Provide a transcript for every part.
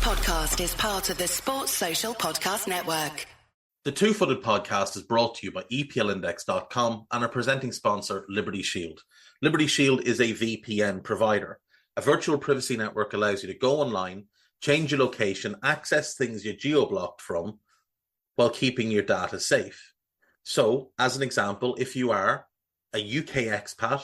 podcast is part of the Sports Social Podcast Network. The Two-Footed Podcast is brought to you by EPLindex.com and our presenting sponsor, Liberty Shield. Liberty Shield is a VPN provider. A virtual privacy network allows you to go online, change your location, access things you're geo-blocked from, while keeping your data safe. So, as an example, if you are a UK expat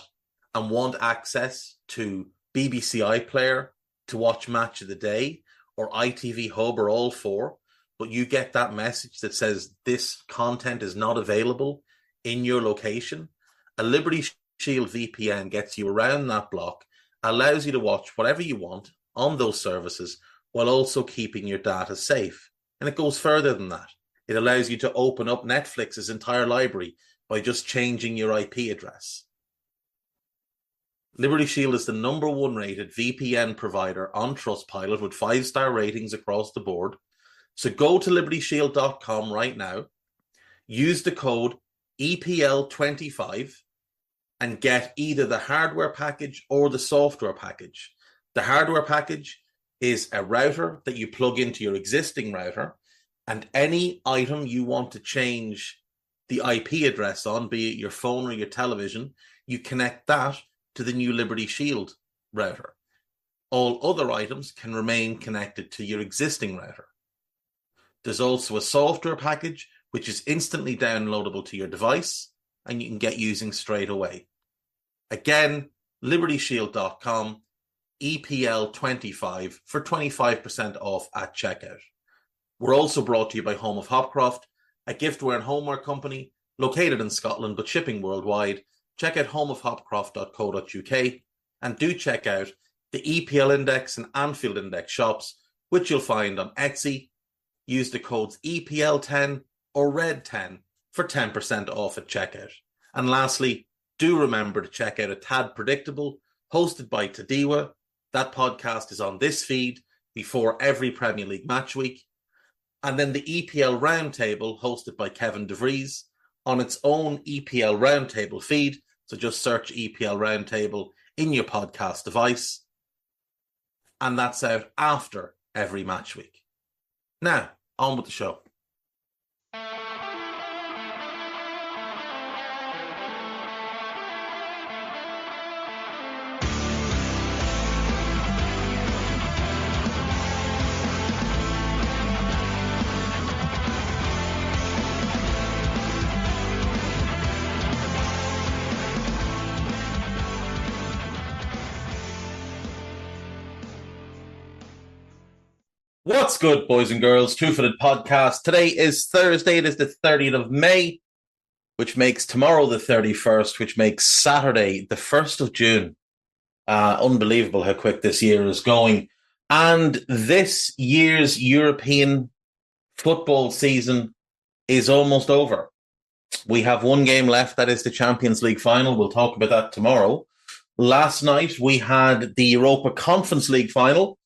and want access to BBC iPlayer to watch Match of the Day, or ITV Hub, or all four, but you get that message that says this content is not available in your location, a Liberty Shield VPN gets you around that block, allows you to watch whatever you want on those services while also keeping your data safe. And it goes further than that. It allows you to open up Netflix's entire library by just changing your IP address. Liberty Shield is the #1 rated VPN provider on Trustpilot with 5-star ratings across the board. So go to libertyshield.com right now, use the code EPL25 and get either the hardware package or the software package. The hardware package is a router that you plug into your existing router, and any item you want to change the IP address on, be it your phone or your television, you connect that to the new Liberty Shield router. All other items can remain connected to your existing router. There's also a software package which is instantly downloadable to your device and you can get using straight away. Again, libertyshield.com, EPL25 for 25% off at checkout. We're also brought to you by Home of Hopcroft, a giftware and homeware company located in Scotland but shipping worldwide. Check out homeofhopcroft.co.uk and do check out the EPL Index and Anfield Index shops, which you'll find on Etsy. Use the codes EPL10 or RED10 for 10% off at checkout. And lastly, do remember to check out A Tad Predictable, hosted by Tadiwa. That podcast is on this feed before every Premier League match week. And then the EPL Roundtable, hosted by Kevin DeVries, on its own EPL Roundtable feed. So just search EPL Roundtable in your podcast device. And that's out after every match week. Now, on with the show. What's good, boys and girls? Two-Footed Podcast. Today is Thursday. It is the 30th of May, which makes tomorrow the 31st, which makes Saturday the 1st of June. Unbelievable how quick this year is going. And this year's European football season is almost over. We have one game left, that is the Champions League final. We'll talk about that tomorrow. Last night, we had the Europa Conference League final.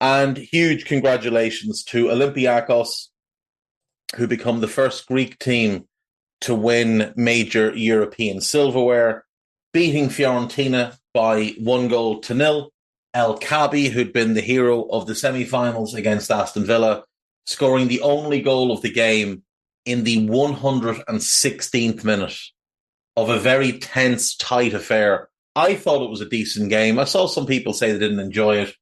And huge congratulations to Olympiacos, who become the first Greek team to win major European silverware, beating Fiorentina by 1-0. El Kaabi, who'd been the hero of the semi-finals against Aston Villa, scoring the only goal of the game in the 116th minute of a very tense, tight affair. I thought it was a decent game. I saw some people say they didn't enjoy it.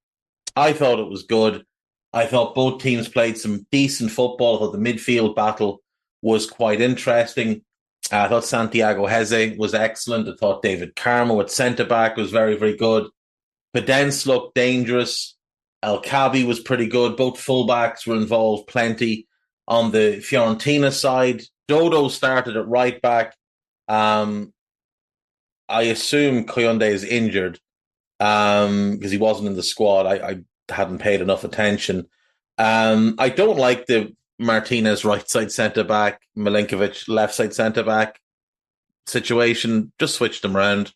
I thought it was good. I thought both teams played some decent football. I thought the midfield battle was quite interesting. I thought Santiago Heze was excellent. I thought David Carmo at centre-back was very, very good. Pedence looked dangerous. El Kaabi was pretty good. Both fullbacks were involved plenty. On the Fiorentina side, Dodo started at right-back. I assume Koyunde is injured. Because he wasn't in the squad. I hadn't paid enough attention. I don't like the Martinez right side centre back, Milinkovic left side centre back situation. Just switched them around.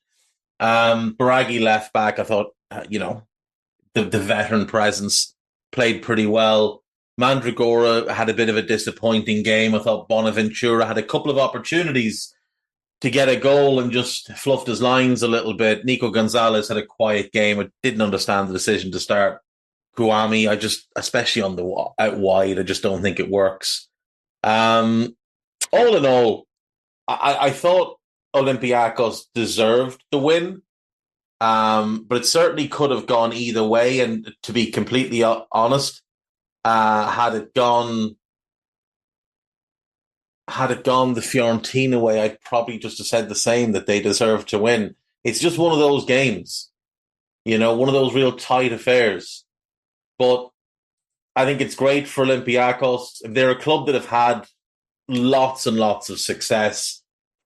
Baraghi left back. I thought the veteran presence played pretty well. Mandragora had a bit of a disappointing game. I thought Bonaventura had a couple of opportunities to get a goal and just fluffed his lines a little bit. Nico Gonzalez had a quiet game. I didn't understand the decision to start Guami, especially on the out wide, I just don't think it works. Um, all in all, I thought Olympiacos deserved the win, but it certainly could have gone either way. And to be completely honest, had it gone the Fiorentina way, I'd probably just have said the same, that they deserved to win. It's just one of those games, one of those real tight affairs. But I think it's great for Olympiacos. They're a club that have had lots and lots of success.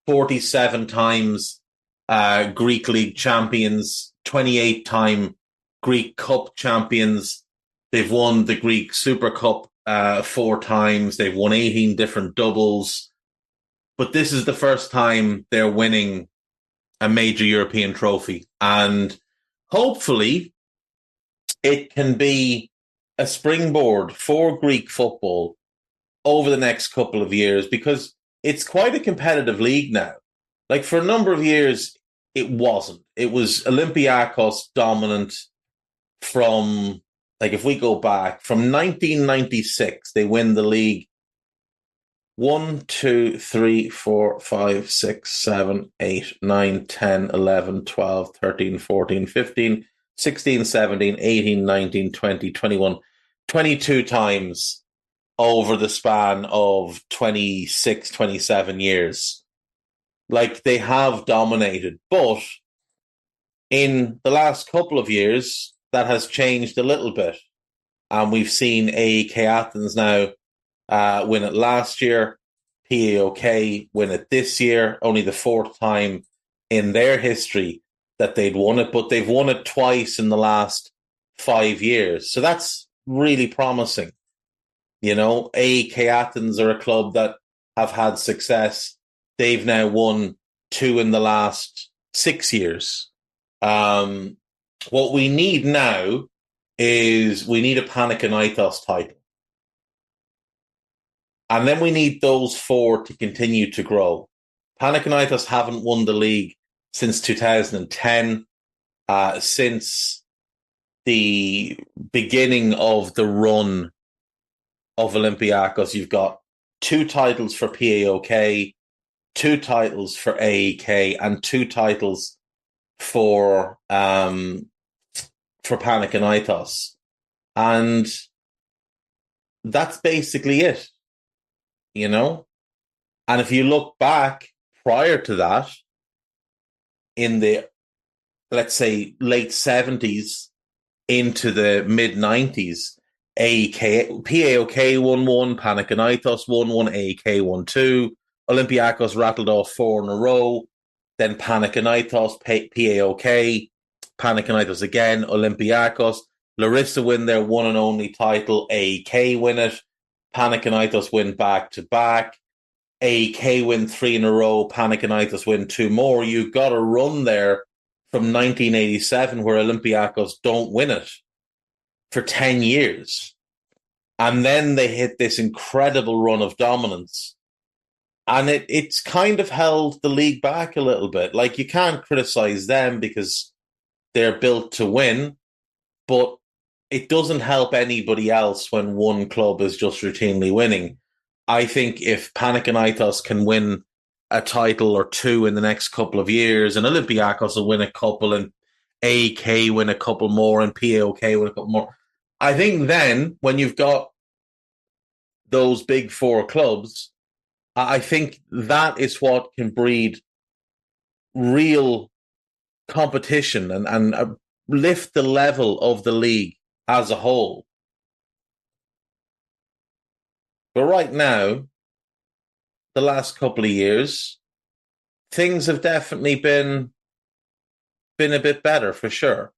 47 times Greek League champions, 28-time Greek Cup champions. They've won the Greek Super Cup 4 times. They've won 18 different doubles. But this is the first time they're winning a major European trophy. And hopefully it can be a springboard for Greek football over the next couple of years, because it's quite a competitive league now. Like, for a number of years, it wasn't. It was Olympiacos dominant from, like, if we go back, from 1996, they win the league 1, 2, 3, 4, 5, 6, 7, 8, 9, 10, 11, 12, 13, 14, 15, 16, 17, 18, 19, 20, 21, 22 times over the span of 26, 27 years. Like, they have dominated. But in the last couple of years, that has changed a little bit. And we've seen AEK Athens now win it last year, PAOK win it this year, only the 4th time in their history that they'd won it, but they've won it twice in the last 5 years. So that's really promising. AEK Athens are a club that have had success. They've now won 2 in the last 6 years. What we need now is we need a Panathinaikos title. And then we need those 4 to continue to grow. Panathinaikos haven't won the league since 2010, since the beginning of the run of Olympiacos. You've got 2 titles for PAOK, 2 titles for AEK, and 2 titles for Panathinaikos. And that's basically it, And if you look back prior to that, in the, let's say, late 70s into the mid-90s, PAOK won 1, Panathinaikos won 1, AEK won 2, Olympiacos rattled off 4 in a row, then Panathinaikos, PAOK, Panathinaikos again, Olympiacos, Larissa win their one and only title, AEK win it, Panathinaikos win back-to-back, AEK win 3 in a row, Panathinaikos win 2 more. You've got a run there from 1987 where Olympiacos don't win it for 10 years. And then they hit this incredible run of dominance. And it's kind of held the league back a little bit. Like, you can't criticize them because they're built to win, but it doesn't help anybody else when one club is just routinely winning. I think if Panathinaikos can win a title or 2 in the next couple of years, and Olympiacos will win a couple, and AEK win a couple more, and PAOK win a couple more, I think then when you've got those big 4 clubs, I think that is what can breed real competition and lift the level of the league as a whole. But right now, the last couple of years, things have definitely been a bit better, for sure.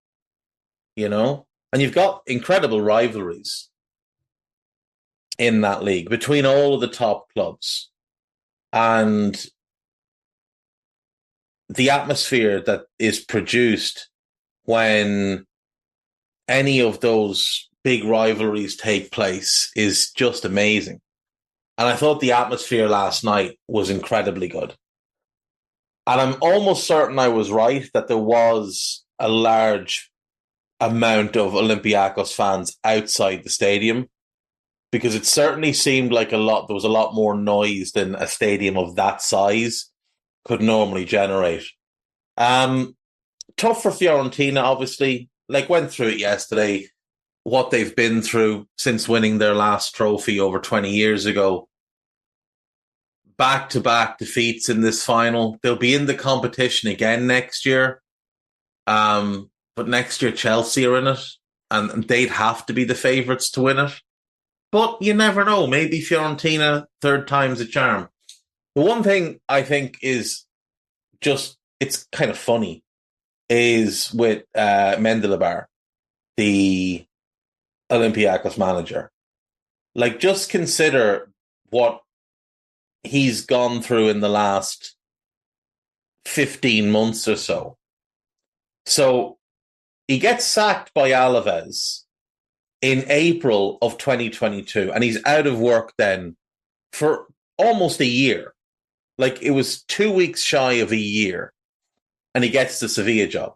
And you've got incredible rivalries in that league between all of the top clubs. And the atmosphere that is produced when any of those big rivalries take place is just amazing. And I thought the atmosphere last night was incredibly good. And I'm almost certain I was right that there was a large amount of Olympiacos fans outside the stadium, because it certainly seemed like there was a lot more noise than a stadium of that size could normally generate. Tough for Fiorentina, obviously. Like, went through it yesterday, what they've been through since winning their last trophy over 20 years ago. Back-to-back defeats in this final. They'll be in the competition again next year. But next year Chelsea are in it, and they'd have to be the favourites to win it. But you never know. Maybe Fiorentina, third time's a charm. The one thing I think is just, it's kind of funny, is with Mendelebar, the Olympiacos manager. Like, just consider what he's gone through in the last 15 months or so. So he gets sacked by Alaves in April of 2022, and he's out of work then for almost a year. Like, it was 2 weeks shy of a year, and he gets the Sevilla job.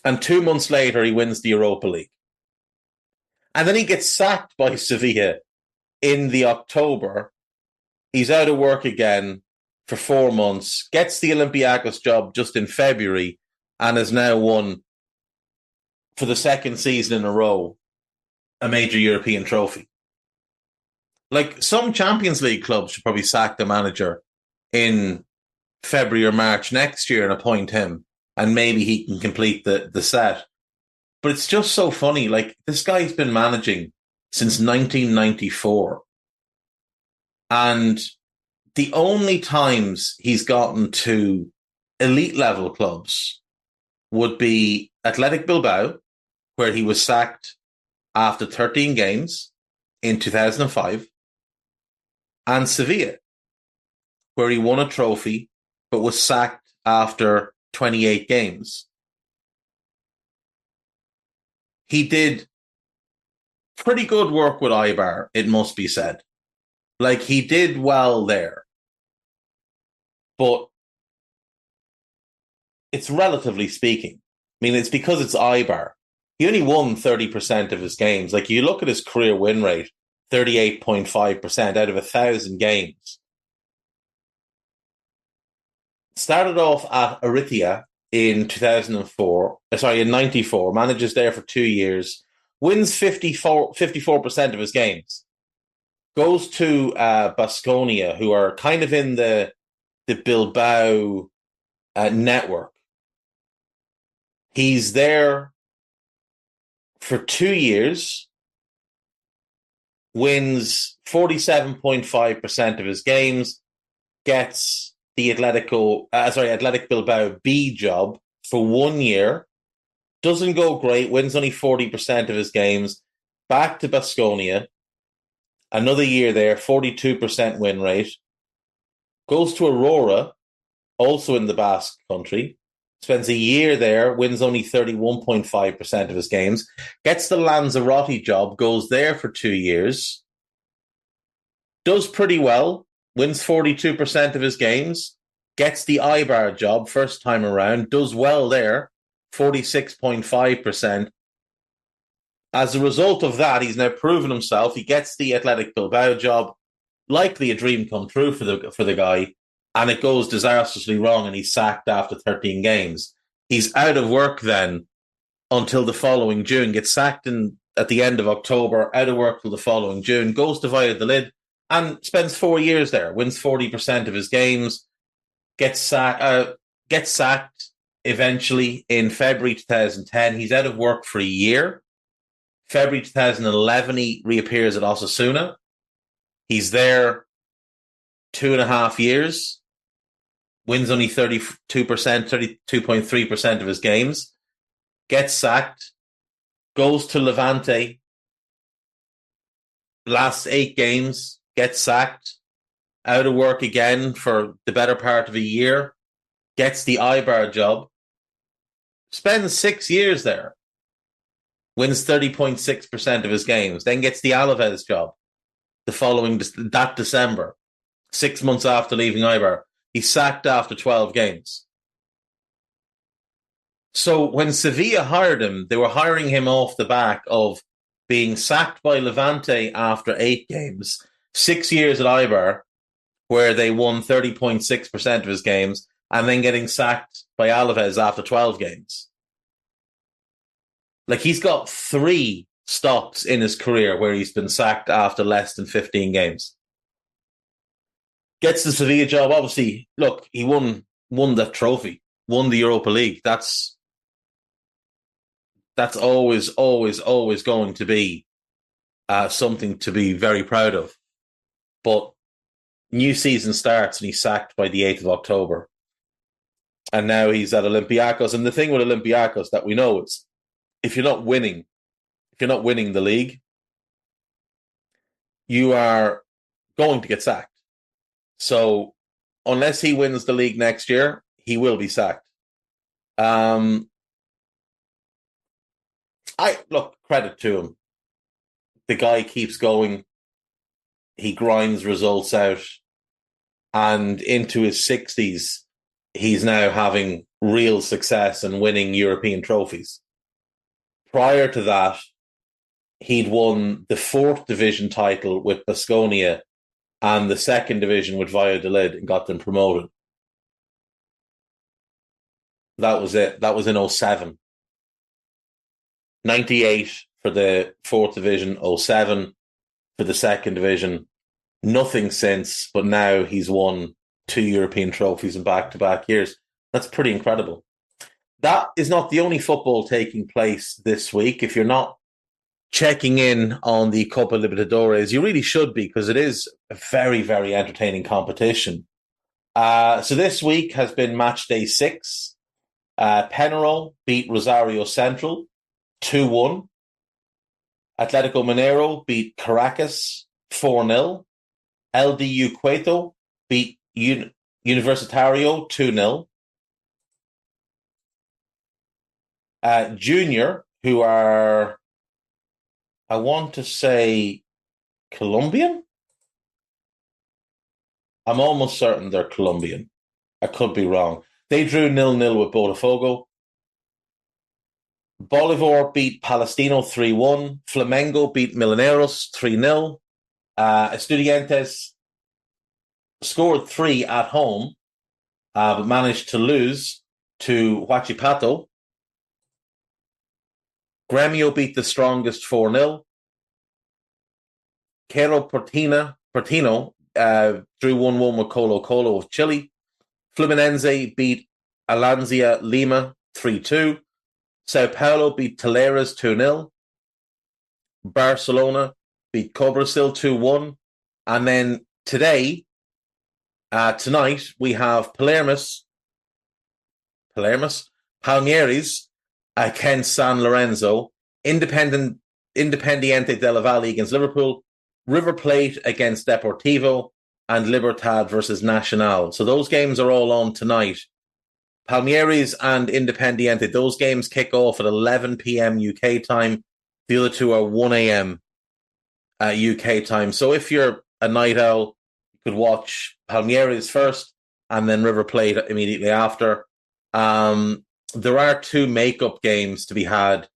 And 2 months later, he wins the Europa League. And then he gets sacked by Sevilla in the October. He's out of work again for 4 months, gets the Olympiacos job just in February, and has now won, for the second season in a row, a major European trophy. Like, some Champions League clubs should probably sack the manager in February or March next year and appoint him, and maybe he can complete the set. But it's just so funny. Like, this guy's been managing since 1994. And the only times he's gotten to elite level clubs would be Athletic Bilbao, where he was sacked after 13 games in 2005, and Sevilla, where he won a trophy but was sacked after 28 games. He did pretty good work with Eibar, it must be said. Like, he did well there. But it's relatively speaking. I mean, it's because it's Eibar. He only won 30% of his games. Like, you look at his career win rate, 38.5% out of 1,000 games. Started off at Aritia in 94, manages there for 2 years, wins 54% of his games, goes to Baskonia, who are kind of in the Bilbao network. He's there for 2 years, wins 47.5% of his games, gets the Athletic Bilbao B job for 1 year, doesn't go great, wins only 40% of his games, back to Baskonia, another year there, 42% win rate, goes to Aurora, also in the Basque country, spends a year there, wins only 31.5% of his games, gets the Lanzarote job, goes there for 2 years, does pretty well, wins 42% of his games, gets the Eibar job first time around, does well there, 46.5%. As a result of that, he's now proven himself. He gets the Athletic Bilbao job, likely a dream come true for the guy, and it goes disastrously wrong, and he's sacked after 13 games. He's out of work then until the following June, gets sacked at the end of October, out of work till the following June, goes to Valladolid, and spends 4 years there, wins 40% of his games, gets sacked eventually in February 2010. He's out of work for a year. February 2011, he reappears at Osasuna. He's there 2.5 years, wins only 32.3% of his games, gets sacked, goes to Levante, last 8 games, gets sacked, out of work again for the better part of a year, gets the Eibar job, spends 6 years there, wins 30.6% of his games, then gets the Alaves job that December, 6 months after leaving Eibar. He's sacked after 12 games. So when Sevilla hired him, they were hiring him off the back of being sacked by Levante after 8 games, 6 years at Eibar, where they won 30.6% of his games, and then getting sacked by Alaves after 12 games. Like, he's got 3 stops in his career where he's been sacked after less than 15 games. Gets the Sevilla job. Obviously, look, he won the trophy, won the Europa League. That's always going to be something to be very proud of. But new season starts and he's sacked by the 8th of October. And now he's at Olympiacos. And the thing with Olympiacos that we know is if you're not winning the league, you are going to get sacked. So unless he wins the league next year, he will be sacked. Credit to him. The guy keeps going. He grinds results out. And into his 60s, he's now having real success and winning European trophies. Prior to that, he'd won the 4th division title with Baskonia and the 2nd division with Valladolid and got them promoted. That was it. That was in 07. 98 for the 4th division, 07 for the 2nd division. Nothing since, but now he's won 2 European trophies in back-to-back years. That's pretty incredible. That is not the only football taking place this week. If you're not checking in on the Copa Libertadores, you really should be, because it is a very, very entertaining competition. So this week has been match day 6. Penarol beat Rosario Central 2-1. Atletico Mineiro beat Caracas 4-0. LDU Quito beat Universitario 2-0. Junior, who are, I want to say, Colombian? I'm almost certain they're Colombian. I could be wrong. They drew 0-0 with Botafogo. Bolivar beat Palestino 3-1. Flamengo beat Millonarios 3-0. Estudiantes scored 3 at home, but managed to lose to Huachipato. Gremio beat the strongest 4-0. Cerro Portino drew 1-1 with Colo Colo of Chile. Fluminense beat Alanzia Lima 3-2. Sao Paulo beat Talleres 2-0. Barcelona beat Cobrasil 2-1. And then tonight, we have Palmeiras against San Lorenzo, Independiente del Valle against Liverpool, River Plate against Deportivo, and Libertad versus Nacional. So those games are all on tonight. Palmeiras and Independiente, those games kick off at 11 p.m. UK time. The other two are 1 a.m. UK time. So if you're a night owl, you could watch Palmeiras first and then River Plate immediately after. There are 2 makeup games to be had.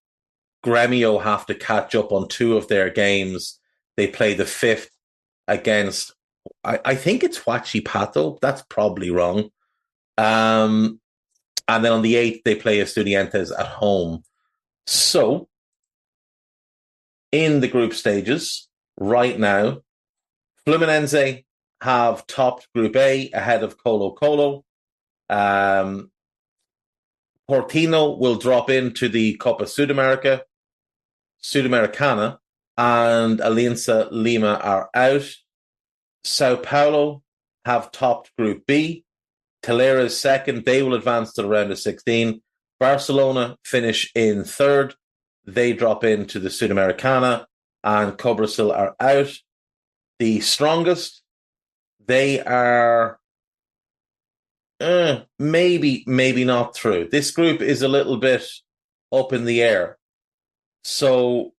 Gremio have to catch up on 2 of their games. They play the 5th against, I think it's Huachipato. That's probably wrong. And then on the 8th, they play Estudiantes at home. So, in the group stages, right now, Fluminense have topped Group A ahead of Colo Colo. Portino will drop into the Copa Sudamericana, and Alianza Lima are out. Sao Paulo have topped Group B. Talleres second. They will advance to the round of 16. Barcelona finish in 3rd. They drop into the Sudamericana, and Cobrasil are out. The strongest, they are maybe not through. This group is a little bit up in the air. So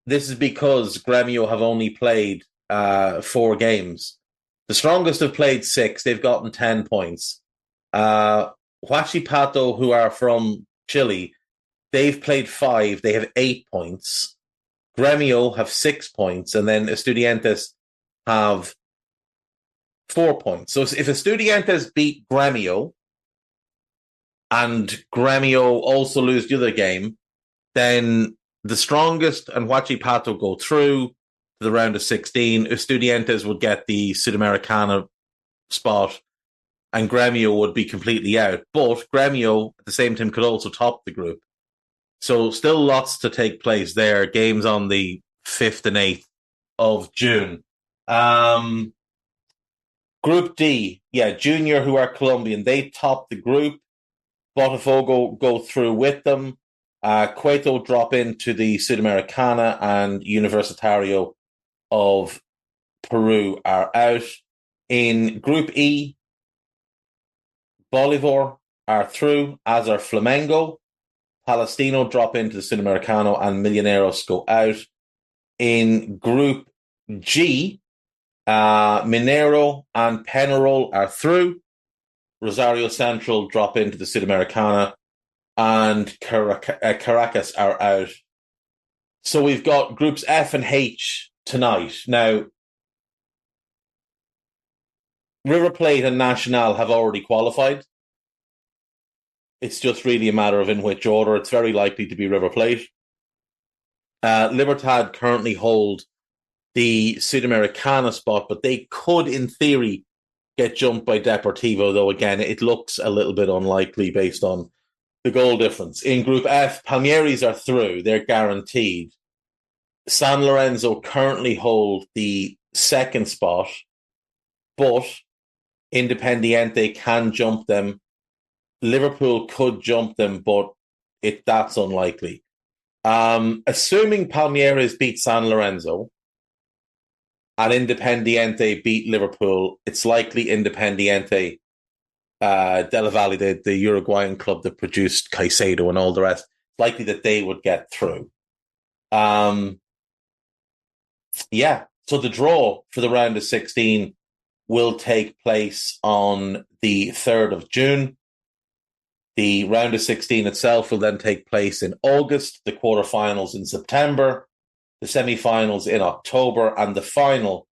this is because Gremio have only played 4 games. The strongest have played 6. They've gotten 10 points. Huachipato, who are from Chile. They've played 5. They have 8 points. Gremio have 6 points, and then Estudiantes have 4 points. So if Estudiantes beat Gremio and Gremio also lose the other game, then the strongest and Huachipato go through to the round of 16. Estudiantes would get the Sudamericana spot, and Gremio would be completely out. But Gremio, at the same time, could also top the group. So still lots to take place there. Games on the 5th and 8th of June. Group D, Junior, who are Colombian, they top the group. Botafogo go through with them. Cueto drop into the Sudamericana, and Universitario of Peru are out. In Group E, Bolivar are through, as are Flamengo. Palestino drop into the Sudamericano, and Millonarios go out. In Group G, Minero and Penarol are through. Rosario Central drop into the Sudamericana, and Caracas are out. So we've got Groups F and H tonight. Now, River Plate and Nacional have already qualified. It's just really a matter of in which order. It's very likely to be River Plate. Libertad currently hold the Sudamericana spot, but they could, in theory, get jumped by Deportivo, though, again, it looks a little bit unlikely based on the goal difference. In Group F, Palmeiras are through. They're guaranteed. San Lorenzo currently hold the 2nd spot, but Independiente can jump them. Liverpool could jump them, but that's unlikely. Assuming Palmeiras beat San Lorenzo and Independiente beat Liverpool, it's likely Independiente, Della Valle, the Uruguayan club that produced Caicedo and all the rest, likely that they would get through. So the draw for the round of 16 will take place on the 3rd of June. The round of 16 itself will then take place in August, the quarterfinals in September, the semi-finals in October, and the final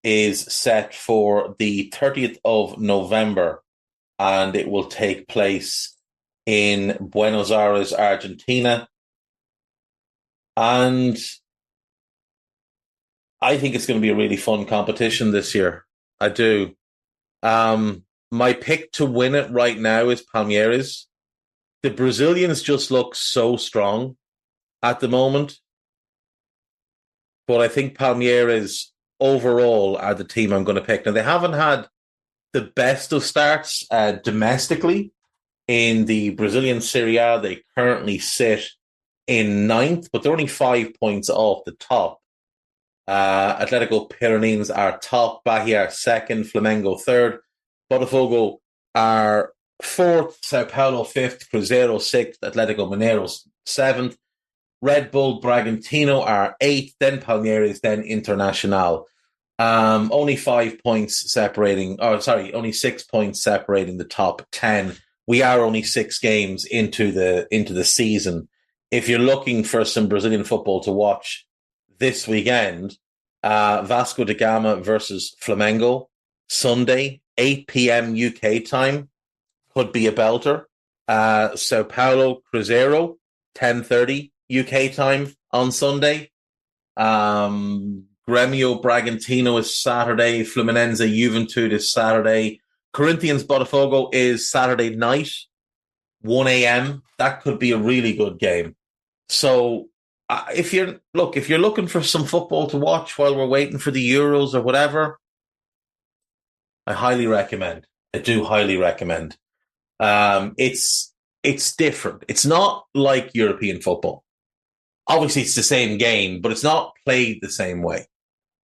is set for the 30th of November, and it will take place in Buenos Aires, Argentina. And I think it's going to be a really fun competition this year. I do. My pick to win it right now is Palmeiras. The Brazilians just look so strong at the moment. But I think Palmeiras overall are the team I'm going to pick. Now, they haven't had the best of starts domestically. In the Brazilian Serie A, they currently sit in 9th, but they're only 5 points off the top. Atletico Pyrenees are top, Bahia are 2nd, Flamengo 3rd, Botafogo are 4th, Sao Paulo 5th, Cruzeiro 6th, Atletico Mineiro 7th, Red Bull Bragantino are 8th, then Palmeiras, then Internacional. Only 5 points separating, only 6 points separating the top 10. We are only 6 games into the season. If you're looking for some Brazilian football to watch this weekend, Vasco da Gama versus Flamengo, Sunday, 8 p.m. UK time, could be a belter. Sao Paulo, Cruzeiro, 10:30 UK time on Sunday. Gremio, Bragantino is Saturday. Fluminense, Juventude is Saturday. Corinthians, Botafogo is Saturday night, 1 a.m. That could be a really good game. So if you're looking for some football to watch while we're waiting for the Euros or whatever, I highly recommend. I do highly recommend. It's different. It's not like European football. Obviously, it's the same game, but it's not played the same way.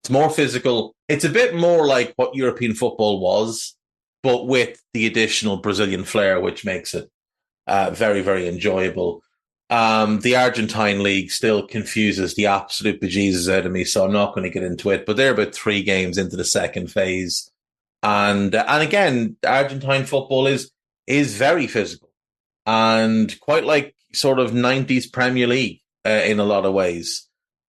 It's more physical. It's a bit more like what European football was, but with the additional Brazilian flair, which makes it very, very enjoyable. The Argentine league still confuses the absolute bejesus out of me, so I'm not going to get into it. But they're about 3 games into the second phase. And again, Argentine football is very physical. And quite like sort of 90s Premier League in a lot of ways,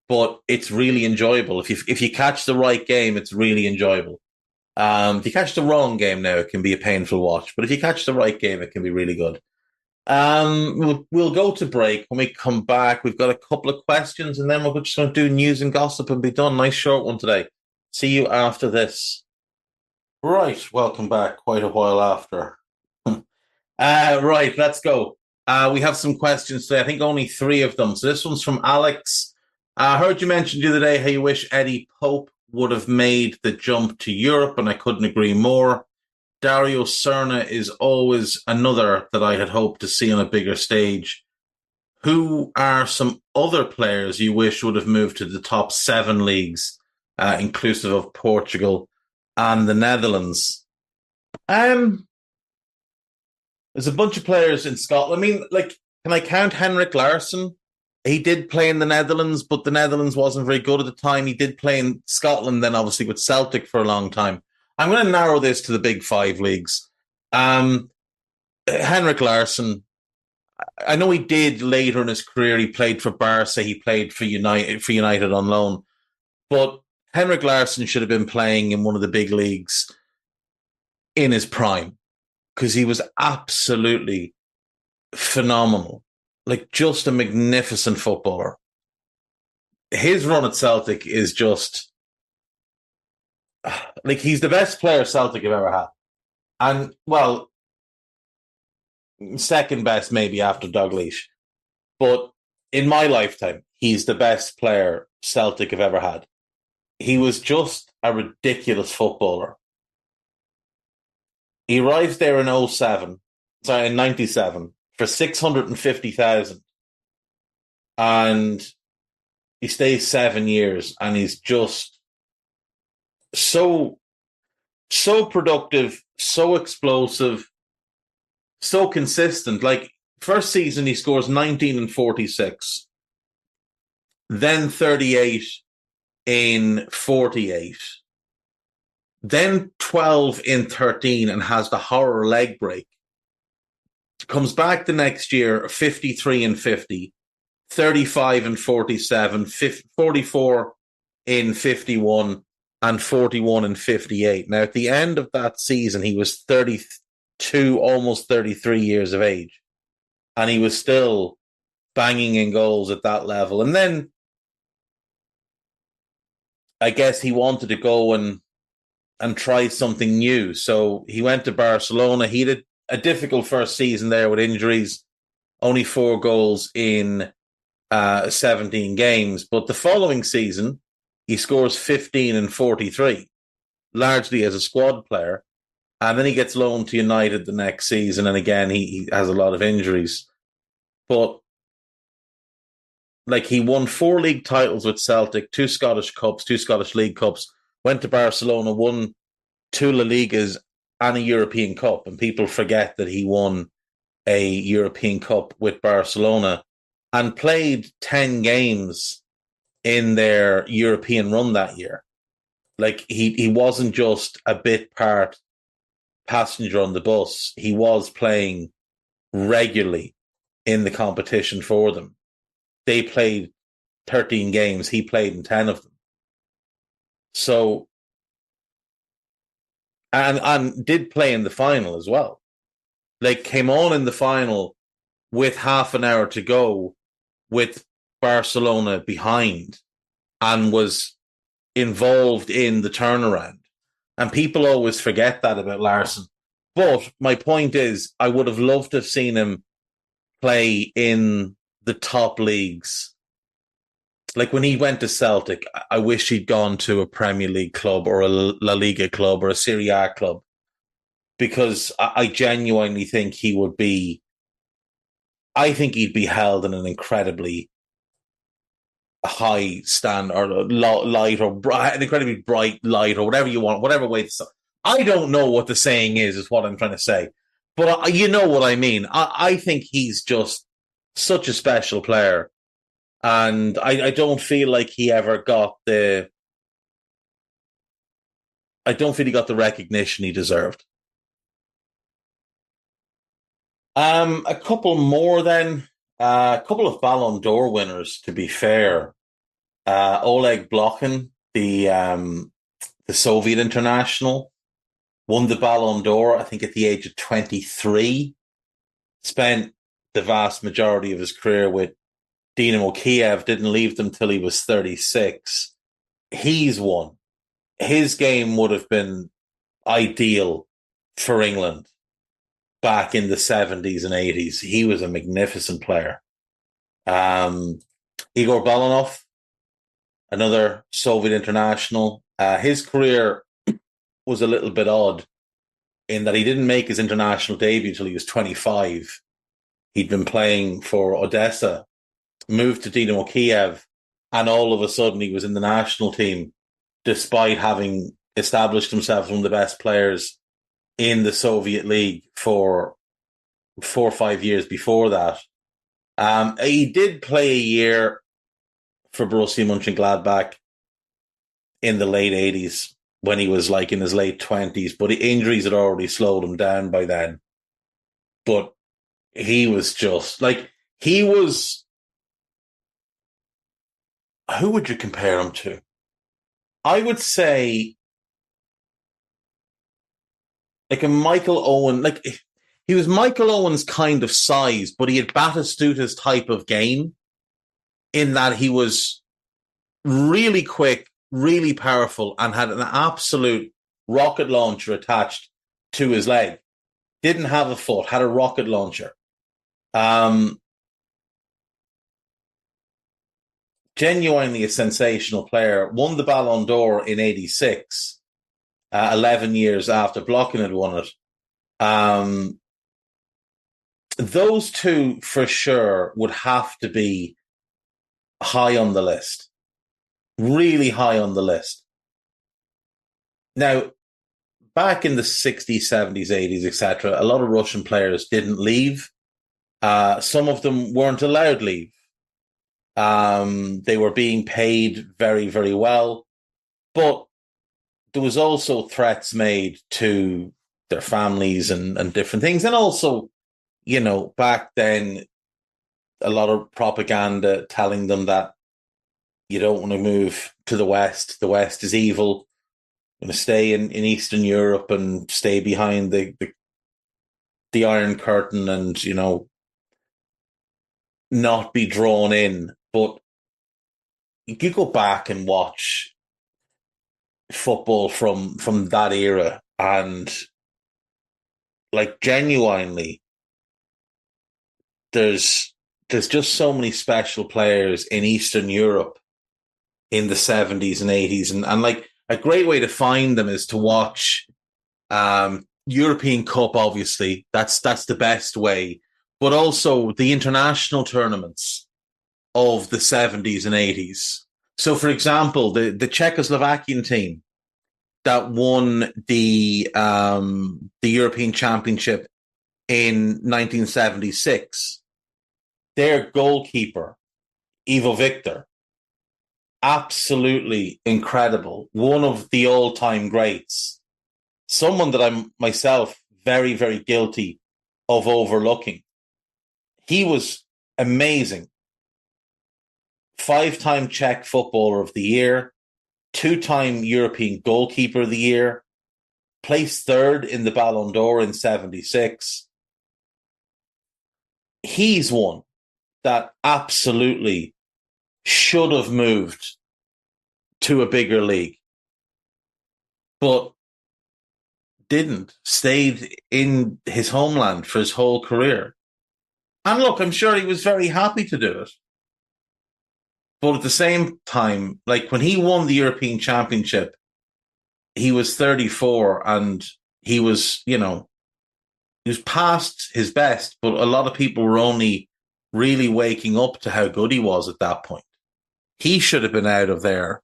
but it's really enjoyable. If you catch the right game, it's really enjoyable. If you catch the wrong game now, it can be a painful watch, but if you catch the right game, it can be really good. We'll go to break. When we come back, we've got a couple of questions, and then we're just going to do news and gossip and be done. Nice short one today. See you after this. Right, welcome back. Quite a while after. Right, let's go. We have some questions today. I think only 3 of them. So this one's from Alex. I heard you mention the other day how you wish Eddie Pope would have made the jump to Europe, and I couldn't agree more. Dario Serna is always another that I had hoped to see on a bigger stage. Who are some other players you wish would have moved to the top 7 leagues, inclusive of Portugal and the Netherlands? There's a bunch of players in Scotland. I mean, can I count Henrik Larsson? He did play in the Netherlands, but the Netherlands wasn't very good at the time. He did play in Scotland, then obviously with Celtic for a long time. I'm going to narrow this to the big 5 leagues. Henrik Larsson, I know he did later in his career. He played for Barca. He played for United on loan. But Henrik Larsson should have been playing in one of the big leagues in his prime, because he was absolutely phenomenal. Just a magnificent footballer. His run at Celtic is just... he's the best player Celtic have ever had. And, well, second best maybe after Dalglish. But in my lifetime, he's the best player Celtic have ever had. He was just a ridiculous footballer. He arrives there in 97, for 650,000. And he stays 7 years, and he's just so productive, so explosive, so consistent. First season, he scores 19 and 46, then 38 in 48, then 12 in 13, and has the horror leg break. Comes back the next year, 53 and 50, 35 and 47, 44 in 51, and 41 and 58. Now, at the end of that season, he was 32, almost 33 years of age, and he was still banging in goals at that level. And then I guess he wanted to go and try something new. So he went to Barcelona. He did a difficult first season there with injuries, only 4 goals in 17 games. But the following season, he scores 15 and 43, largely as a squad player. And then he gets loaned to United the next season. And again, he has a lot of injuries. But he won 4 league titles with Celtic, 2 Scottish Cups, 2 Scottish League Cups, went to Barcelona, won 2 La Ligas and a European Cup. And people forget that he won a European Cup with Barcelona and played 10 games in their European run that year. He wasn't just a bit part passenger on the bus. He was playing regularly in the competition for them. They played 13 games. He played in 10 of them. So, and did play in the final as well. Came on in the final with half an hour to go with Barcelona behind and was involved in the turnaround. And people always forget that about Larsson. But my point is, I would have loved to have seen him play in the top leagues. When he went to Celtic, I wish he'd gone to a Premier League club or a La Liga club or a Serie A club, because I genuinely think he would be... I think he'd be held in an incredibly high stand, or light, or an incredibly bright light, or whatever you want, whatever way to... I don't know what the saying is what I'm trying to say, but you know what I mean. I think he's just such a special player, and I don't feel like he ever got the... I don't feel he got the recognition he deserved. A couple more then. A couple of Ballon d'Or winners, to be fair. Oleg Blokhin, the Soviet international, won the Ballon d'Or, I think, at the age of 23. Spent the vast majority of his career with Dynamo Kiev, didn't leave them till he was 36. He's won. His game would have been ideal for England back in the 70s and 80s. He was a magnificent player. Igor Balanov, another Soviet international. His career was a little bit odd in that he didn't make his international debut until he was 25. He'd been playing for Odessa, moved to Dynamo Kiev, and all of a sudden he was in the national team, despite having established himself as one of the best players in the Soviet League for 4 or 5 years before that. He did play a year for Borussia Mönchengladbach in the late 80s when he was like in his late 20s, but injuries had already slowed him down by then. But he was just like, he was, who would you compare him to? I would say like a Michael Owen, like he was Michael Owen's kind of size, but he had Batistuta's type of game in that he was really quick, really powerful, and had an absolute rocket launcher attached to his leg. Didn't have a foot, had a rocket launcher. Genuinely a sensational player. Won the Ballon d'Or in 86, 11 years after Blokhin had won it. Those two, for sure, would have to be high on the list. Really high on the list. Now, back in the 60s, 70s, 80s, etc., a lot of Russian players didn't leave. Some of them weren't allowed leave. They were being paid very, very well. But there was also threats made to their families and different things. And also, you know, back then, a lot of propaganda telling them that you don't want to move to the West. The West is evil. You're going to stay in Eastern Europe and stay behind the Iron Curtain and, you know, not be drawn in. But you go back and watch football from that era and like genuinely there's just so many special players in Eastern Europe in the 70s and 80s and like a great way to find them is to watch European Cup. Obviously that's the best way, but also the international tournaments of the 70s and 80s. So, for example, the Czechoslovakian team that won the European Championship in 1976, their goalkeeper, Ivo Victor, absolutely incredible. One of the all-time greats. Someone that I'm myself very, very guilty of overlooking. He was amazing. 5-time Czech Footballer of the Year, 2-time European Goalkeeper of the Year, placed 3rd in the Ballon d'Or in 76. He's one that absolutely should have moved to a bigger league, but didn't, stayed in his homeland for his whole career. And look, I'm sure he was very happy to do it. But at the same time, like when he won the European Championship, he was 34 and he was, you know, he was past his best, but a lot of people were only really waking up to how good he was at that point. He should have been out of there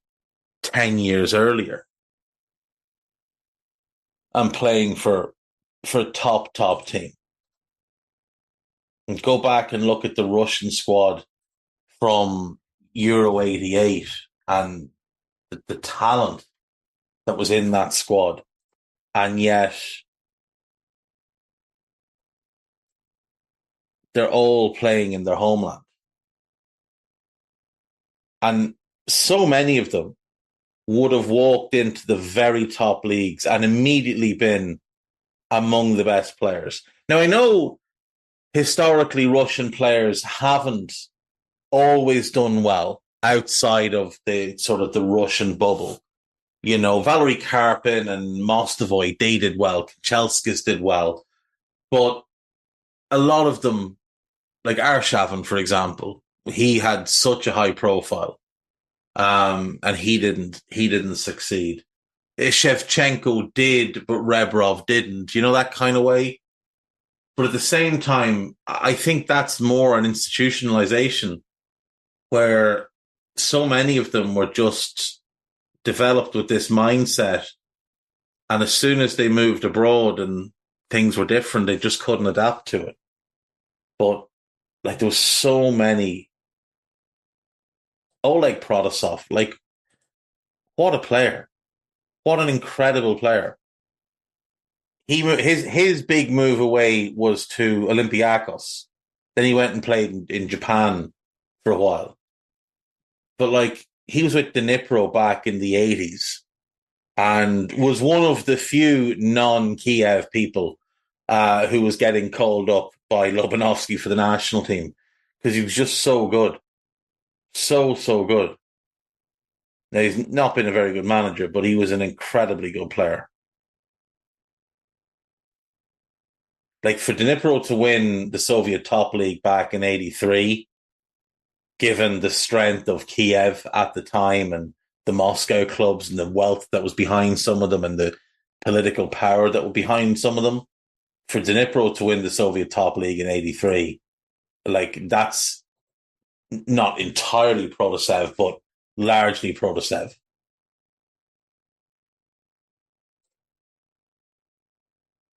10 years earlier and playing for a top team. And go back and look at the Russian squad from Euro 88 and the talent that was in that squad. And yet they're all playing in their homeland. And so many of them would have walked into the very top leagues and immediately been among the best players. Now, I know historically Russian players haven't always done well outside of the sort of the Russian bubble. You know, Valery Karpin and Mostovoy, they did well. Kanchelskis did well. But a lot of them, like Arshavin, for example, he had such a high profile. And he didn't succeed. Shevchenko did, but Rebrov didn't. You know, that kind of way. But at the same time, I think that's more an institutionalization where so many of them were just developed with this mindset. And as soon as they moved abroad and things were different, they just couldn't adapt to it. But like there was so many. Oleg Protasov, like what a player. What an incredible player. His big move away was to Olympiacos. Then he went and played in Japan for a while. But like he was with Dnipro back in the 80s and was one of the few non-Kiev people who was getting called up by Lobanovsky for the national team because he was just so good. So good. Now, he's not been a very good manager, but he was an incredibly good player. Like for Dnipro to win the Soviet top league back in 83, given the strength of Kiev at the time and the Moscow clubs and the wealth that was behind some of them and the political power that was behind some of them, for Dnipro to win the Soviet top league in 83, like that's not entirely Protasev, but largely Protasev.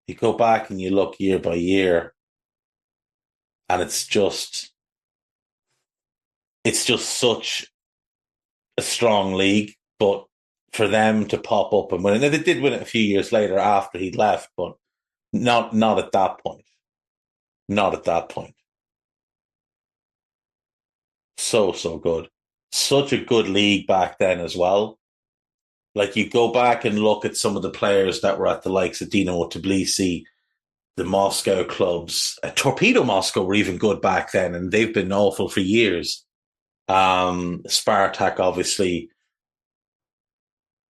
You go back and you look year by year, and it's just such a strong league. But for them to pop up and win it, now they did win it a few years later after he'd left, but not at that point. Not at that point. So good. Such a good league back then as well. Like you go back and look at some of the players that were at the likes of Dinamo Tbilisi, the Moscow clubs. Torpedo Moscow were even good back then, and they've been awful for years. Spartak, obviously.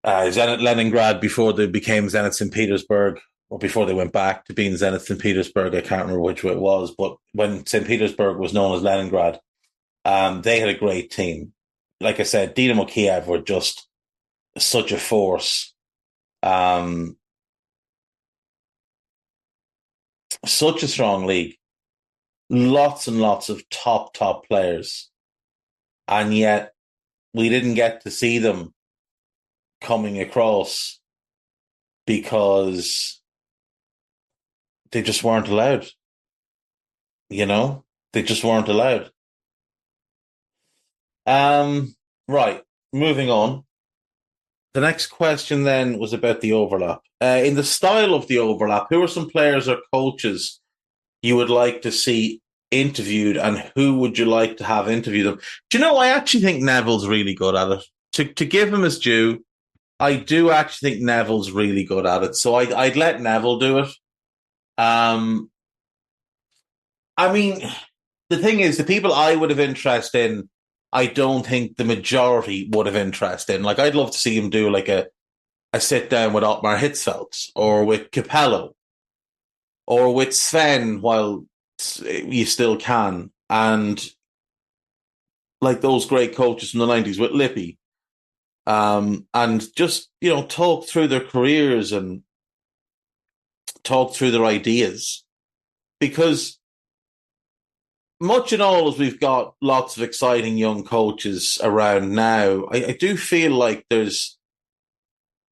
Zenit Leningrad before they became Zenit St. Petersburg, or before they went back to being Zenit St. Petersburg. I can't remember which way it was, but when St. Petersburg was known as Leningrad, they had a great team. Like I said, Dynamo Kiev were just such a force. Such a strong league. Lots and lots of top players. And yet we didn't get to see them coming across because they just weren't allowed. You know? They just weren't allowed. Right, moving on. The next question then was about the overlap. In the style of the overlap, who are some players or coaches you would like to see interviewed, and who would you like to have interview them? Do you know, I actually think Neville's really good at it. To give him his due, I do actually think Neville's really good at it. So I'd let Neville do it. I mean, the thing is, the people I would have interest in, I don't think the majority would have interest in. Like, I'd love to see him do like a sit down with Otmar Hitzfeld or with Capello or with Sven while you still can. And like those great coaches from the 90s with Lippi. And just, you know, talk through their careers and talk through their ideas. Because much in all, as we've got lots of exciting young coaches around now, I do feel like there's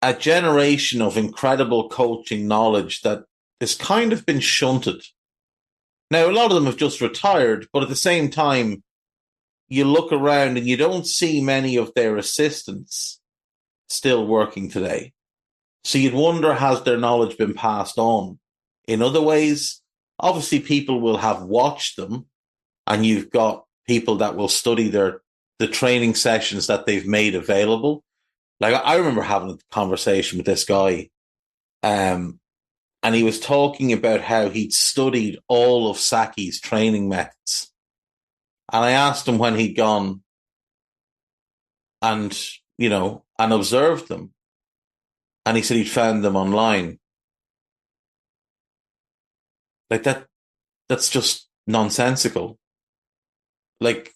a generation of incredible coaching knowledge that has kind of been shunted. Now, a lot of them have just retired, but at the same time, you look around and you don't see many of their assistants still working today. So you'd wonder, has their knowledge been passed on in other ways? obviously people will have watched them, and you've got people that will study the training sessions that they've made available. Like, I remember having a conversation with this guy, and he was talking about how he'd studied all of Saki's training methods. And I asked him when he'd gone and, and observed them. And he said he'd found them online. Like, that's just nonsensical. Like,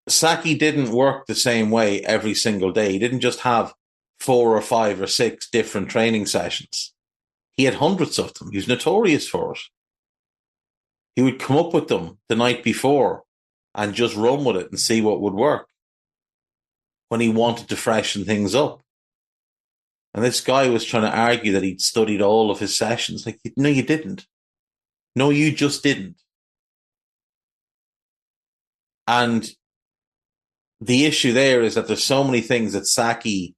Saki didn't work the same way every single day. He didn't just have 4 or 5 or 6 different training sessions. He had hundreds of them. He was notorious for it. He would come up with them the night before and just run with it and see what would work when he wanted to freshen things up. And this guy was trying to argue that he'd studied all of his sessions. Like, no, you didn't. No, you just didn't. And the issue there is that there's so many things that Saki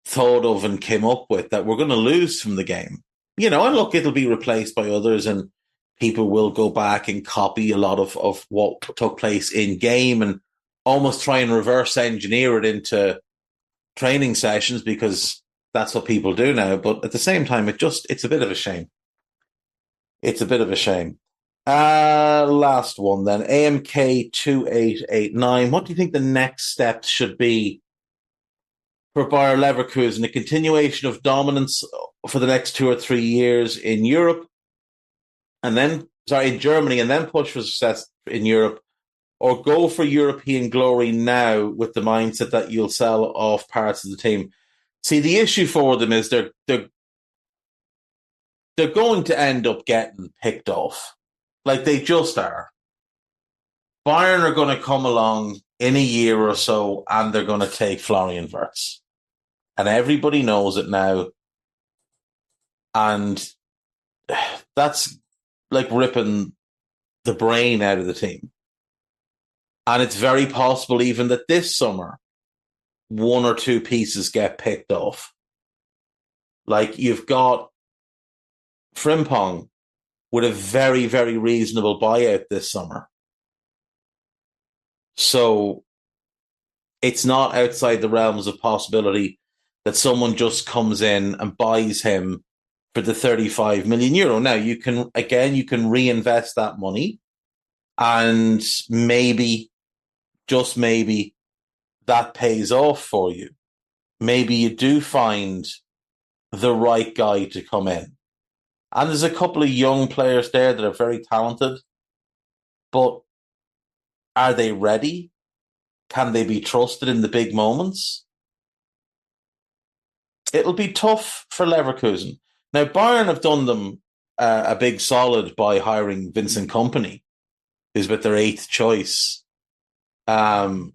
thought of and came up with that we're going to lose from the game. And look, it'll be replaced by others, and people will go back and copy a lot of what took place in game and almost try and reverse engineer it into training sessions, because that's what people do now. But at the same time, it's a bit of a shame. It's a bit of a shame. Last one then, AMK 2889. What do you think the next steps should be for Bayer Leverkusen? A continuation of dominance for the next 2 or 3 years in Europe, in Germany, and then push for success in Europe, or go for European glory now with the mindset that you'll sell off parts of the team? See, the issue for them is they're going to end up getting picked off. Like, they just are. Bayern are going to come along in a year or so, and they're going to take Florian Wirtz. And everybody knows it now. And that's like ripping the brain out of the team. And it's very possible even that this summer, 1 or 2 pieces get picked off. Like, you've got Frimpong with a very, very reasonable buyout this summer. So it's not outside the realms of possibility that someone just comes in and buys him for the 35 million euro. Now, you can reinvest that money, and maybe, just maybe, that pays off for you. Maybe you do find the right guy to come in. And there's a couple of young players there that are very talented, but are they ready? Can they be trusted in the big moments? It'll be tough for Leverkusen. Now, Bayern have done them a big solid by hiring Vincent Kompany, who's with their 8th choice. So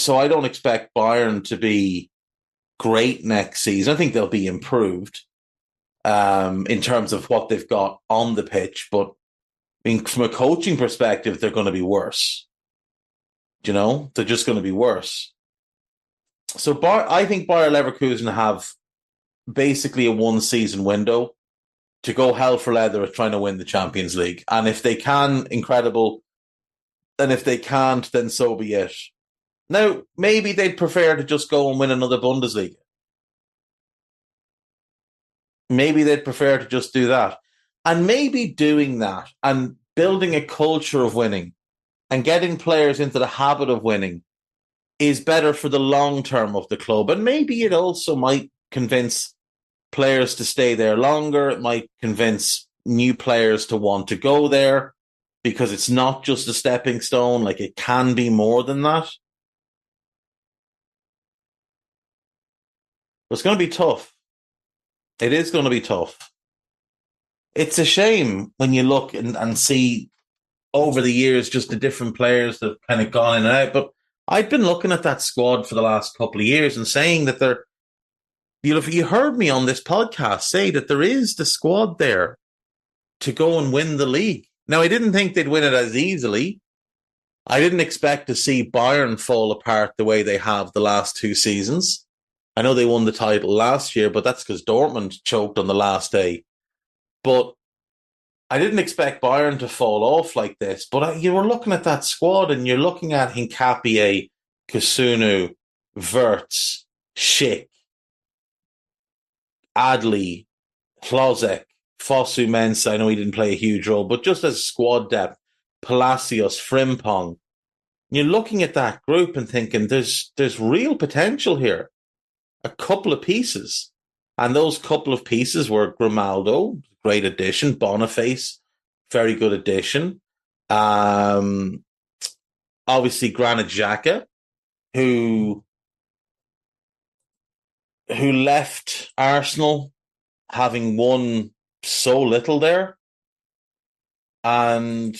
I don't expect Bayern to be great next season. I think they'll be improved in terms of what they've got on the pitch. But from a coaching perspective, they're going to be worse. They're just going to be worse. So I think Bayer Leverkusen have basically a 1-season window to go hell for leather at trying to win the Champions League. And if they can, incredible. And if they can't, then so be it. Now, maybe they'd prefer to just go and win another Bundesliga. Maybe they'd prefer to just do that. And maybe doing that and building a culture of winning and getting players into the habit of winning is better for the long term of the club. And maybe it also might convince players to stay there longer. It might convince new players to want to go there, because it's not just a stepping stone. Like, it can be more than that. But it's going to be tough. It is going to be tough. It's a shame when you look and see over the years just the different players that have kind of gone in and out. But I've been looking at that squad for the last couple of years and saying that you heard me on this podcast say that there is the squad there to go and win the league. Now, I didn't think they'd win it as easily. I didn't expect to see Bayern fall apart the way they have the last 2 seasons. I know they won the title last year, but that's because Dortmund choked on the last day. But I didn't expect Bayern to fall off like this. But you were looking at that squad and you're looking at Hincapié, Kusunu, Wirtz, Schick, Adli, Hlozek, Fosu Mensah. I know he didn't play a huge role, but just as squad depth, Palacios, Frimpong. You're looking at that group and thinking there's real potential here. A couple of pieces. And those couple of pieces were Grimaldo, great addition, Boniface, very good addition. Obviously Granit Xhaka, who left Arsenal having won so little there and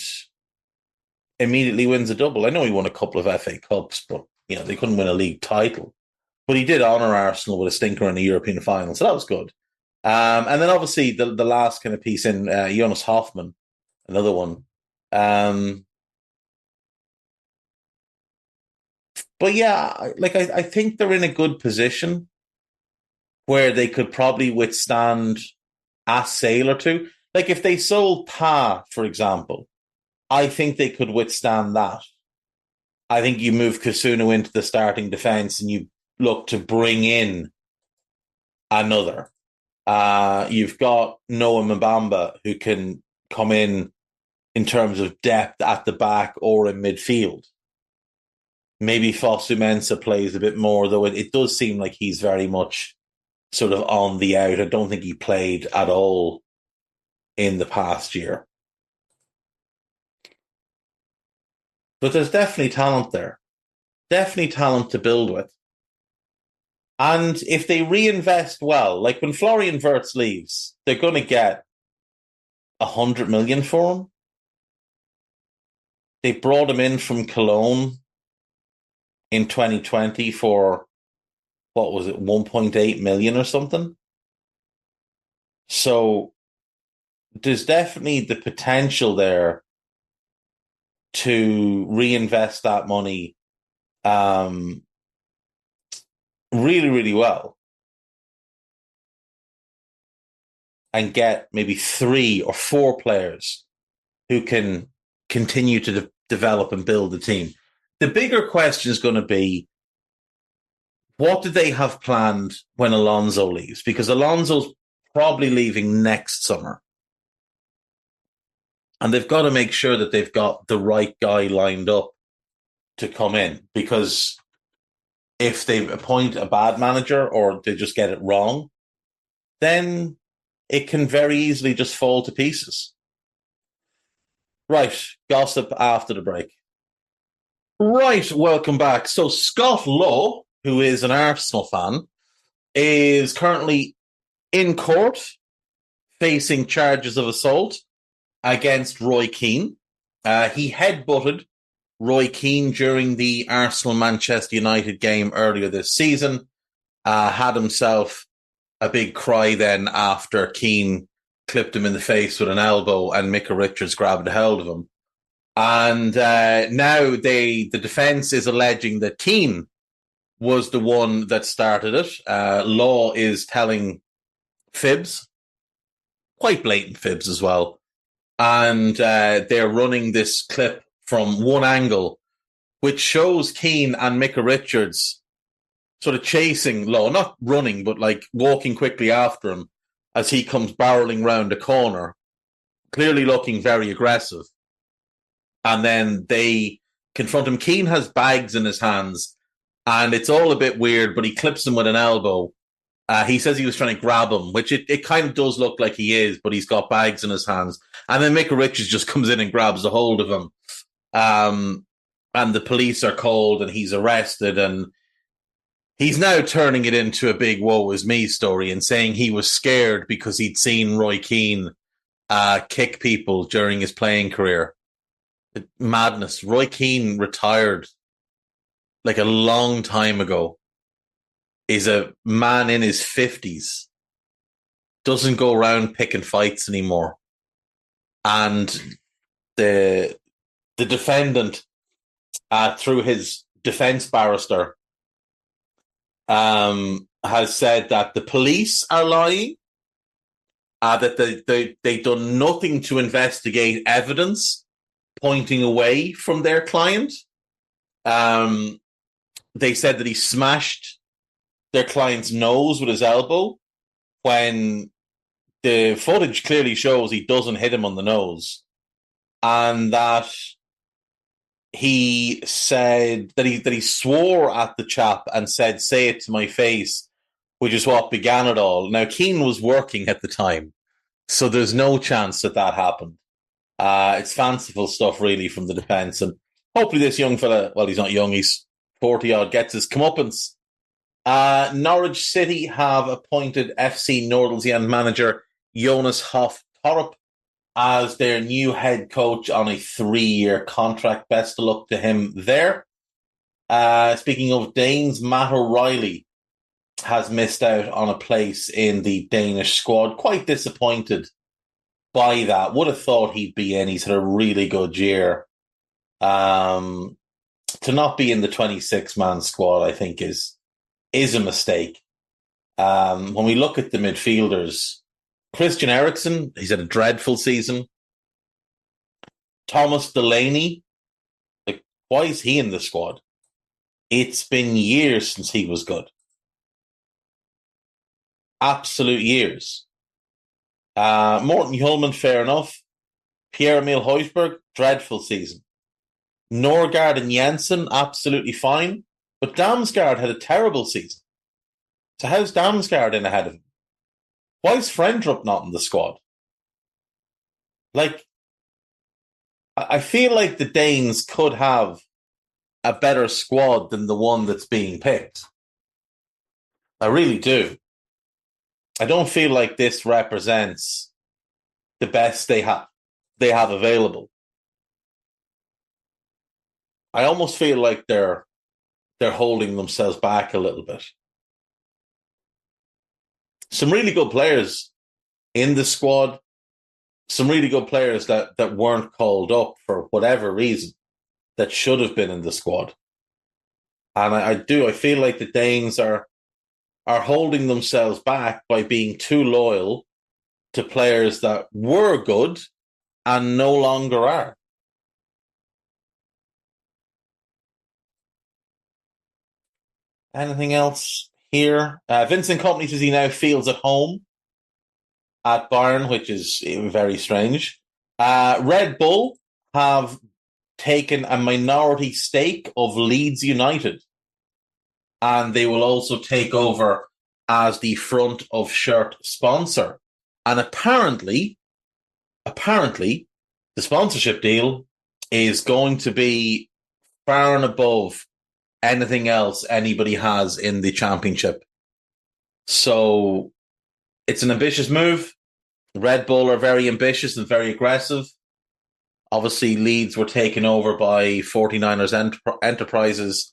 immediately wins a double. I know he won a couple of FA Cups, but they couldn't win a league title. But he did honour Arsenal with a stinker in the European final, so that was good. And then obviously the last kind of piece in Jonas Hoffmann, another one. But yeah, I think they're in a good position where they could probably withstand a sale or two. Like if they sold Pa, for example, I think they could withstand that. I think you move Kusunu into the starting defence and you look to bring in another. You've got Noah Mbamba who can come in terms of depth at the back or in midfield. Maybe Fosu Mensah plays a bit more, though it does seem like he's very much sort of on the out. I don't think he played at all in the past year. But there's definitely talent there. Definitely talent to build with. And if they reinvest well, like when Florian Wirtz leaves, they're going to get 100 million for him. They brought him in from Cologne in 2020 for, what was it, 1.8 million or something? So there's definitely the potential there to reinvest that money really, really well and get maybe 3 or 4 players who can continue to develop and build the team. The bigger question is going to be, what do they have planned when Alonso leaves? Because Alonso's probably leaving next summer. And they've got to make sure that they've got the right guy lined up to come in. Because if they appoint a bad manager or they just get it wrong, then it can very easily just fall to pieces. Right, gossip after the break. Right, welcome back. So Scott Lowe, who is an Arsenal fan, is currently in court facing charges of assault against Roy Keane. He headbutted Roy Keane during the Arsenal-Manchester United game earlier this season. Had himself a big cry then after Keane clipped him in the face with an elbow and Micah Richards grabbed a hold of him. And now the defence is alleging that Keane was the one that started it. Law is telling fibs, quite blatant fibs as well. And they're running this clip from one angle, which shows Keane and Micah Richards sort of chasing Law, not running, but like walking quickly after him as he comes barreling round the corner, clearly looking very aggressive. And then they confront him. Keane has bags in his hands, and it's all a bit weird, but he clips him with an elbow. He says he was trying to grab him, which it kind of does look like he is, but he's got bags in his hands. And then Micah Richards just comes in and grabs a hold of him. And the police are called and he's arrested. And he's now turning it into a big woe is me story and saying he was scared because he'd seen Roy Keane kick people during his playing career. Madness. Roy Keane retired like a long time ago. Is a man in his 50s. Doesn't go around picking fights anymore. And the defendant, through his defense barrister, has said that the police are lying that they've done nothing to investigate evidence pointing away from their client. They said that he smashed their client's nose with his elbow when the footage clearly shows he doesn't hit him on the nose, and that he said that he swore at the chap and said, "Say it to my face," which is what began it all. Now, Keane was working at the time, so there's no chance that happened. It's fanciful stuff, really, from the defence, and hopefully this young fella, well, he's not young, he's 40-odd, gets his comeuppance. Norwich City have appointed FC Nordsjælland manager Jonas Hoff Torup as their new head coach on a 3-year contract. Best of luck to him there. Speaking of Danes, Matt O'Reilly has missed out on a place in the Danish squad. Quite disappointed by that. Would have thought he'd be in. He's had a really good year. To not be in the 26-man squad, I think, is a mistake. When we look at the midfielders, Christian Eriksen, he's had a dreadful season. Thomas Delaney, why is he in the squad? It's been years since he was good. Absolute years. Morten Hjulmand, fair enough. Pierre-Emile Højbjerg, dreadful season. Norgard and Jensen, absolutely fine. But Damsgaard had a terrible season. So how's Damsgaard in ahead of him? Why is Frendrup not in the squad? I feel like the Danes could have a better squad than the one that's being picked. I really do. I don't feel like this represents the best they have available. I almost feel like they're holding themselves back a little bit. Some really good players in the squad, some really good players that weren't called up for whatever reason that should have been in the squad. And I feel like the Danes are holding themselves back by being too loyal to players that were good and no longer are. Anything else here? Vincent Kompany says he now feels at home at Bayern, which is very strange. Red Bull have taken a minority stake of Leeds United, and they will also take over as the front of shirt sponsor. And apparently, the sponsorship deal is going to be far and above anything else anybody has in the championship. So it's an ambitious move. Red Bull are very ambitious and very aggressive. Obviously, Leeds were taken over by 49ers Enterprises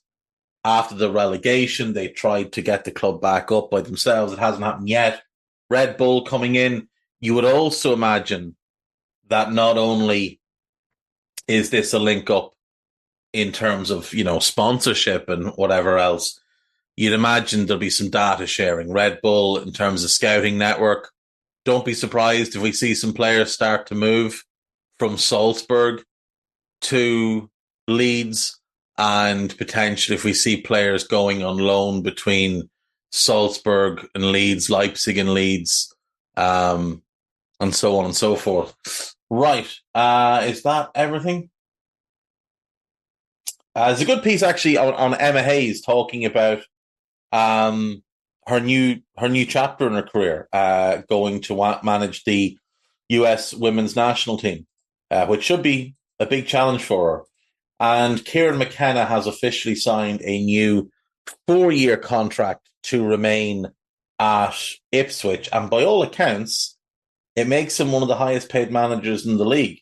after the relegation. They tried to get the club back up by themselves. It hasn't happened yet. Red Bull coming in. You would also imagine that not only is this a link up in terms of, sponsorship and whatever else, you'd imagine there'll be some data sharing. Red Bull, in terms of scouting network, don't be surprised if we see some players start to move from Salzburg to Leeds, and potentially if we see players going on loan between Salzburg and Leeds, Leipzig and Leeds, and so on and so forth. Right. Is that everything? There's a good piece actually on Emma Hayes talking about her new chapter in her career, going to manage the US women's national team, which should be a big challenge for her. And Kieran McKenna has officially signed a new 4-year contract to remain at Ipswich, and by all accounts, it makes him one of the highest paid managers in the league.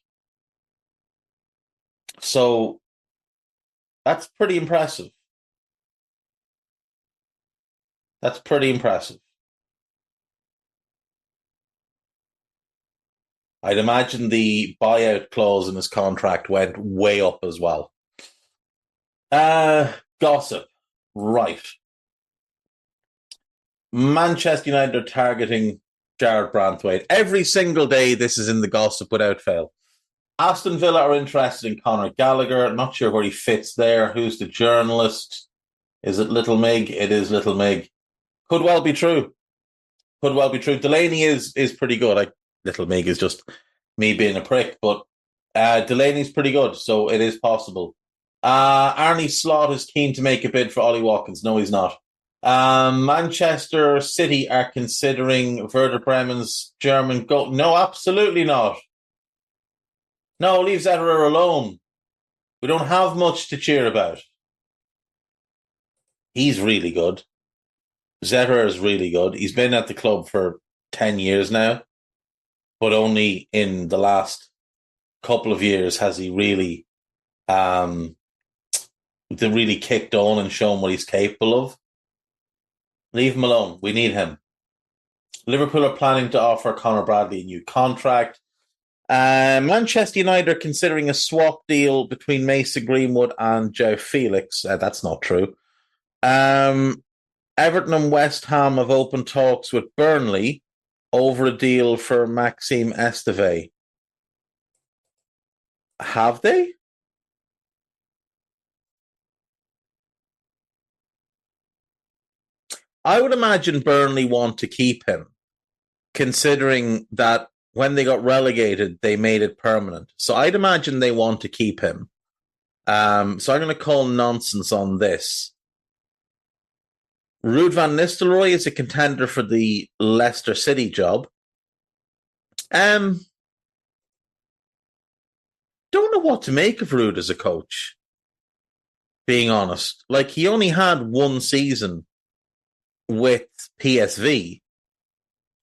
So that's pretty impressive. That's pretty impressive. I'd imagine the buyout clause in his contract went way up as well. Gossip. Right. Manchester United are targeting Jared Branthwaite. Every single day, this is in the gossip without fail. Aston Villa are interested in Conor Gallagher. I'm not sure where he fits there. Who's the journalist? Is it Little Mig? It is Little Mig. Could well be true. Could well be true. Delaney is pretty good. Little Mig is just me being a prick, but Delaney's pretty good, so it is possible. Arnie Slot is keen to make a bid for Ollie Watkins. No, he's not. Manchester City are considering Werder Bremen's German goal. No, absolutely not. No, leave Zetterer alone. We don't have much to cheer about. He's really good. Zetterer is really good. He's been at the club for 10 years now, but only in the last couple of years has he really kicked on and shown what he's capable of. Leave him alone. We need him. Liverpool are planning to offer Conor Bradley a new contract. Manchester United are considering a swap deal between Mason Greenwood and Joe Felix. That's not true. Everton and West Ham have opened talks with Burnley over a deal for Maxime Esteve. Have they? I would imagine Burnley want to keep him, considering that when they got relegated, they made it permanent. So I'd imagine they want to keep him. So I'm going to call nonsense on this. Ruud van Nistelrooy is a contender for the Leicester City job. Don't know what to make of Ruud as a coach, being honest. He only had one season with PSV,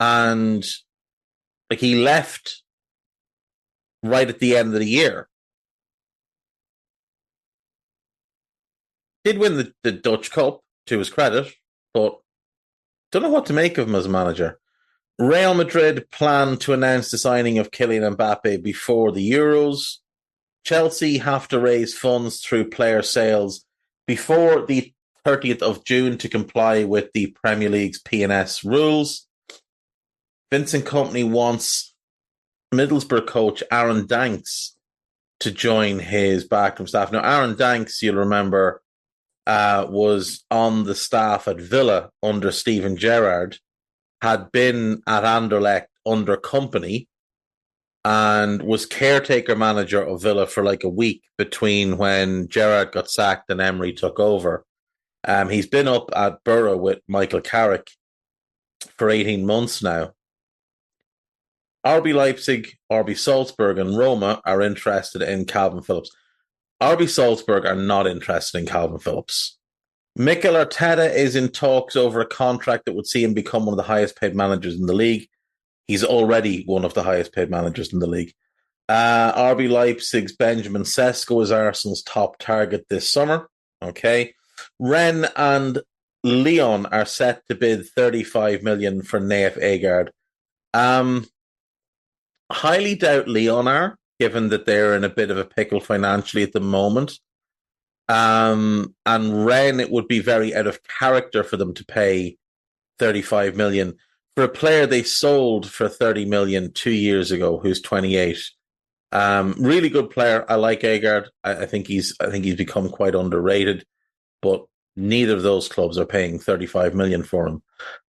and he left right at the end of the year. Did win the Dutch Cup, to his credit, but don't know what to make of him as a manager. Real Madrid plan to announce the signing of Kylian Mbappe before the Euros. Chelsea have to raise funds through player sales before the 30th of June to comply with the Premier League's P&S rules. Vincent Kompany wants Middlesbrough coach Aaron Danks to join his backroom staff. Now, Aaron Danks, you'll remember, was on the staff at Villa under Steven Gerrard, had been at Anderlecht under Kompany, and was caretaker manager of Villa for a week between when Gerrard got sacked and Emery took over. He's been up at Borough with Michael Carrick for 18 months now. RB Leipzig, RB Salzburg and Roma are interested in Calvin Phillips. RB Salzburg are not interested in Calvin Phillips. Mikel Arteta is in talks over a contract that would see him become one of the highest paid managers in the league. He's already one of the highest paid managers in the league. RB Leipzig's Benjamin Sesko is Arsenal's top target this summer. Okay. Rennes and Lyon are set to bid 35 million for Naif Agard. Highly doubt Lyon are, given that they're in a bit of a pickle financially at the moment. And Rennes, it would be very out of character for them to pay 35 million for a player they sold for 30 million 2 years ago, who's 28. Really good player. I like Agard. I think he's become quite underrated, but neither of those clubs are paying 35 million for him.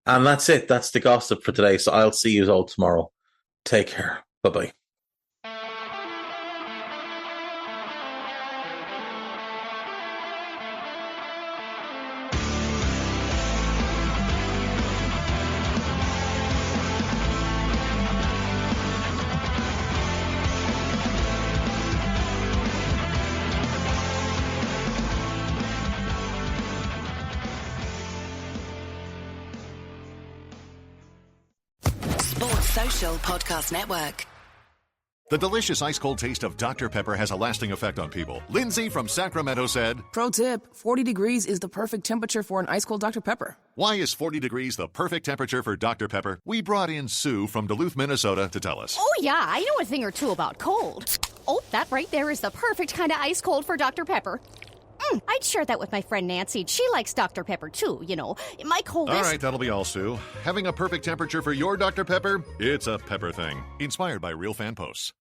And that's it. That's the gossip for today. So I'll see you all tomorrow. Take care. Bye-bye. Social Podcast Network. The delicious ice-cold taste of Dr. Pepper has a lasting effect on people. Lindsay from Sacramento said, Pro tip, 40 degrees is the perfect temperature for an ice-cold Dr. Pepper. Why is 40 degrees the perfect temperature for Dr. Pepper? We brought in Sue from Duluth, Minnesota to tell us. Oh, yeah, I know a thing or two about cold. Oh, that right there is the perfect kind of ice-cold for Dr. Pepper. I'd share that with my friend Nancy. She likes Dr. Pepper too, you know. My cold All right, that'll be all, Sue. Having a perfect temperature for your Dr. Pepper? It's a Pepper thing. Inspired by real fan posts.